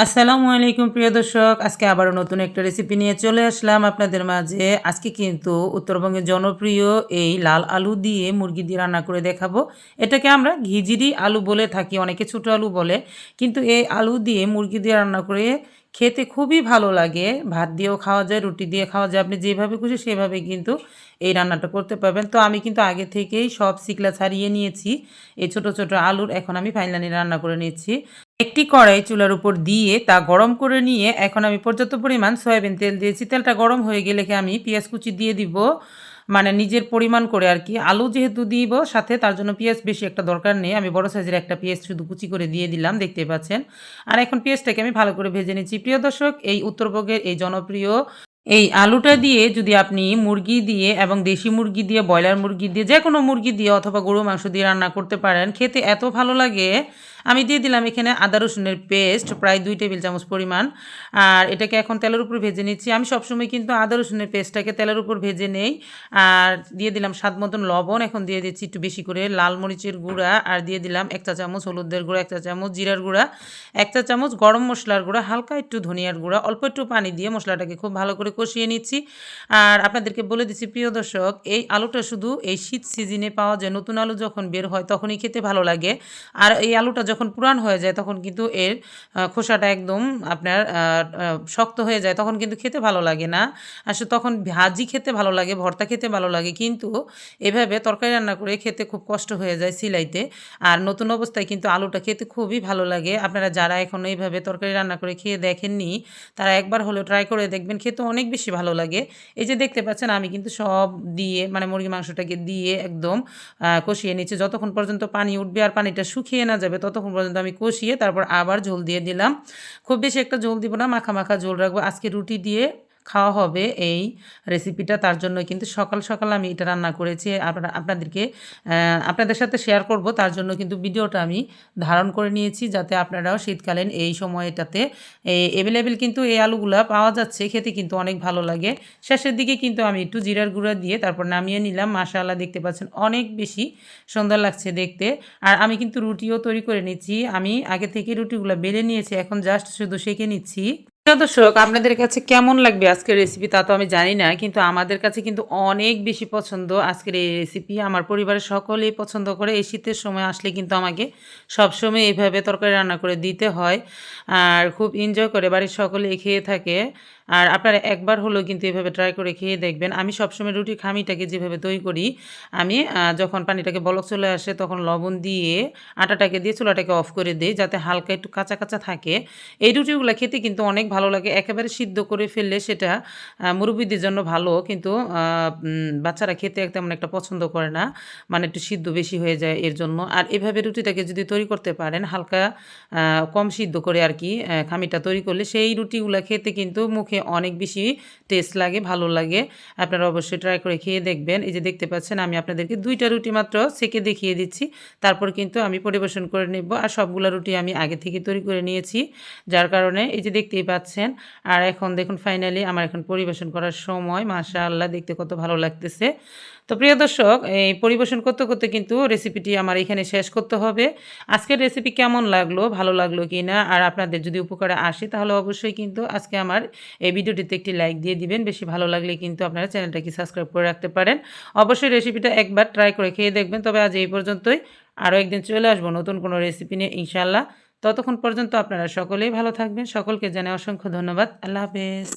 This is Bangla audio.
আসসালামু আলাইকুম প্রিয় দর্শক, আজকে আবারও নতুন একটা রেসিপি নিয়ে চলে আসলাম আপনাদের মাঝে। আজকে কিন্তু উত্তরবঙ্গের জনপ্রিয় এই লাল আলু দিয়ে মুরগি দিয়ে রান্না করে দেখাবো। এটাকে আমরা ঘিজিরি আলু বলে থাকি, অনেকে ছোটো আলু বলে, কিন্তু এই আলু দিয়ে মুরগি দিয়ে রান্না করে খেতে খুবই ভালো লাগে। ভাত দিয়েও খাওয়া যায়, রুটি দিয়ে খাওয়া যায়, আপনি যেভাবে খুশি সেভাবে কিন্তু এই রান্নাটা করতে পারবেন। তো আমি কিন্তু আগে থেকেই সব শিকলা ছাড়িয়ে নিয়েছি এই ছোট ছোট আলুর। এখন আমি ফাইনালি রান্না করে নিচ্ছি। একটি কড়াই চুলার উপর দিয়ে তা গরম করে নিয়ে এখন আমি পর্যাপ্ত পরিমাণ সয়াবিন তেল দিয়েছি। তেলটা গরম হয়ে গেলে আমি পেঁয়াজ কুচি দিয়ে দিব, মানে নিজের পরিমাণ করে আর কি। আলু যেহেতু দিব সাথে, তার জন্য পেঁয়াজ বেশি একটা দরকার নেই। আমি বড় সাইজের একটা পেঁয়াজ শুধু কুচি করে দিয়ে দিলাম, দেখতে পাচ্ছেন। আর এখন পেঁয়াজটাকে আমি ভালো করে ভেজে নিচ্ছি। প্রিয় দর্শক, এই উত্তরবঙ্গের এই জনপ্রিয় এই আলুটা দিয়ে যদি আপনি মুরগি দিয়ে এবং দেশি মুরগি দিয়ে, ব্রয়লার মুরগি দিয়ে, যে কোনো মুরগি দিয়ে অথবা গরুর মাংস দিয়ে রান্না করতে পারেন, খেতে এত ভালো লাগে। আমি দিয়ে দিলাম এখানে আদা রসুনের পেস্ট প্রায় 2 টেবিল চামচ পরিমাণ। আর এটাকে এখন তেলের উপর ভেজে নিচ্ছি। আমি সবসময় কিন্তু আদা রসুনের পেস্টটাকে তেলের উপর ভেজে নেই। আর দিয়ে দিলাম স্বাদ মতন লবণ। এখন দিয়ে দিচ্ছি একটু বেশি করে লাল মরিচের গুঁড়া, আর দিয়ে দিলাম 1 চা চামচ হলুদের গুঁড়া, 1 চা চামচ জিরার গুঁড়া, 1 চা চামচ গরম মশলার গুঁড়া, হালকা একটু ধনিয়ার গুঁড়া, অল্প একটু পানি দিয়ে মশলাটাকে খুব ভালো করে কষিয়ে নিচ্ছি। আর আপনাদেরকে বলে দিচ্ছি প্রিয় দর্শক, এই আলুটা শুধু এই শীত সিজনে পাওয়া যায়। নতুন আলু যখন বের হয় তখনই খেতে ভালো লাগে। আর এই আলুটা যখন পুরান হয়ে যায় তখন কিন্তু এর খোসাটা একদম আপনার শক্ত হয়ে যায়, তখন কিন্তু খেতে ভালো লাগে না। আসলে তখন ভাজি খেতে ভালো লাগে, ভর্তা খেতে ভালো লাগে, কিন্তু এভাবে তরকারি রান্না করে খেতে খুব কষ্ট হয়ে যায় সিলাইতে। আর নতুন অবস্থায় কিন্তু আলুটা খেতে খুবই ভালো লাগে। আপনারা যারা এখনও এইভাবে তরকারি রান্না করে খেয়ে দেখেননি, তারা একবার হলেও ট্রাই করে দেখবেন, খেতে অনেক বেশি ভালো লাগে। এই যে দেখতে পাচ্ছেন, আমি কিন্তু সব দিয়ে, মানে মুরগি মাংসটাকে দিয়ে একদম কষিয়ে নিচ্ছি। যতক্ষণ পর্যন্ত পানি উঠবে আর পানিটা শুকিয়ে না যাবে ততক্ষণ পর্যন্ত আমি কষিয়ে তারপর আবার ঝোল দিয়ে দিলাম। খুব বেশি একটা ঝোল দিব না, মাখা মাখা ঝোল রাখবো। আজকে রুটি দিয়ে খাওয়া হবে এই রেসিপিটা, তার জন্য কিন্তু সকাল সকাল আমি এটা রান্না করেছি। আপনাদেরকে আপনাদের সাথে শেয়ার করব, তার জন্য কিন্তু ভিডিওটা আমি ধারণ করে নিয়েছি, যাতে আপনারাও শীতকালীন এই সময়টাতে অ্যাভেলেবেল কিন্তু এই আলুগুলা পাওয়া যাচ্ছে, খেতে কিন্তু অনেক ভালো লাগে। শেষের দিকে কিন্তু আমি একটু জিরার গুঁড়া দিয়ে তারপর নামিয়ে নিলাম। মাশাআল্লাহ, দেখতে পাচ্ছেন অনেক বেশি সুন্দর লাগছে দেখতে। আর আমি কিন্তু রুটিও তৈরি করে নিচ্ছি। আমি আগে থেকে রুটিগুলো বেলে নিয়েছি, এখন জাস্ট শুধু সেঁকে নিচ্ছি। প্রিয় দর্শক, আপনাদের কাছে কেমন লাগবে আজকের রেসিপি তা তো আমি জানি না, কিন্তু আমাদের কাছে কিন্তু অনেক বেশি পছন্দ আজকের এই রেসিপি। আমার পরিবারের সকলেই পছন্দ করে। এই শীতের সময় আসলে কিন্তু আমাকে সবসময় এইভাবে তরকারি রান্না করে দিতে হয়, আর খুব এনজয় করে বাড়ির সকলে খেয়ে থাকে। আর আপনারা একবার হলেও কিন্তু এভাবে ট্রাই করে খেয়ে দেখবেন। আমি সবসময় রুটির খামিটাকে যেভাবে তৈরি করি, আমি যখন পানিটাকে বলক চলে আসে তখন লবণ দিয়ে আটাটাকে দিয়ে চুলাটাকে অফ করে দিই, যাতে হালকা একটু কাঁচা কাঁচা থাকে। এই রুটিগুলো খেতে কিন্তু অনেক ভালো লাগে। একেবারে সিদ্ধ করে ফেললে সেটা মুরব্বিদের জন্য ভালো, কিন্তু বাচ্চারা খেতে তেমন একটা পছন্দ করে না, মানে একটু সিদ্ধ বেশি হয়ে যায় এর জন্য। আর এভাবে রুটিটাকে যদি তৈরি করতে পারেন হালকা কম সিদ্ধ করে আর কি, খামিটা তৈরি করলে সেই রুটিগুলো খেতে কিন্তু মুখে অনেক বেশি টেস্ট লাগে, ভালো লাগে। আপনারা অবশ্যই ট্রাই করে খেয়ে দেখবেন। এই যে দেখতে পাচ্ছেন, আমি আপনাদেরকে 2টা রুটি মাত্র সেঁকে দেখিয়ে দিচ্ছি, তারপর কিন্তু আমি পরিবেশন করে নেব। আর সবগুলা রুটি আমি আগে থেকে তৈরি করে নিয়েছি, যার কারণে এই যে দেখতেই পাচ্ছেন। আর এখন দেখুন ফাইনালি আমার এখন পরিবেশন করার সময়। মাশাআল্লাহ, দেখতে কত ভালো লাগতেছে। তো প্রিয় দর্শক, এই পরিবেশন করতে করতে কিন্তু রেসিপিটি আমার এখানে শেষ করতে হবে। আজকের রেসিপি কেমন লাগলো, ভালো লাগলো কি না, আর আপনাদের যদি উপকারে আসে তাহলে অবশ্যই কিন্তু আজকে আমার এই ভিডিওটিতে একটি লাইক দিয়ে দিবেন। বেশি ভালো লাগলে কিন্তু আপনারা চ্যানেলটাকে সাবস্ক্রাইব করে রাখতে পারেন। অবশ্যই রেসিপিটা একবার ট্রাই করে খেয়ে দেখবেন। তবে আজ এই পর্যন্তই। আরও একদিন চলে আসবো নতুন কোনো রেসিপি নিয়ে ইনশাআল্লাহ। ততক্ষণ পর্যন্ত আপনারা সকলেই ভালো থাকবেন। সকলকে জানাই অসংখ্য ধন্যবাদ। আল্লাহ হাফেজ।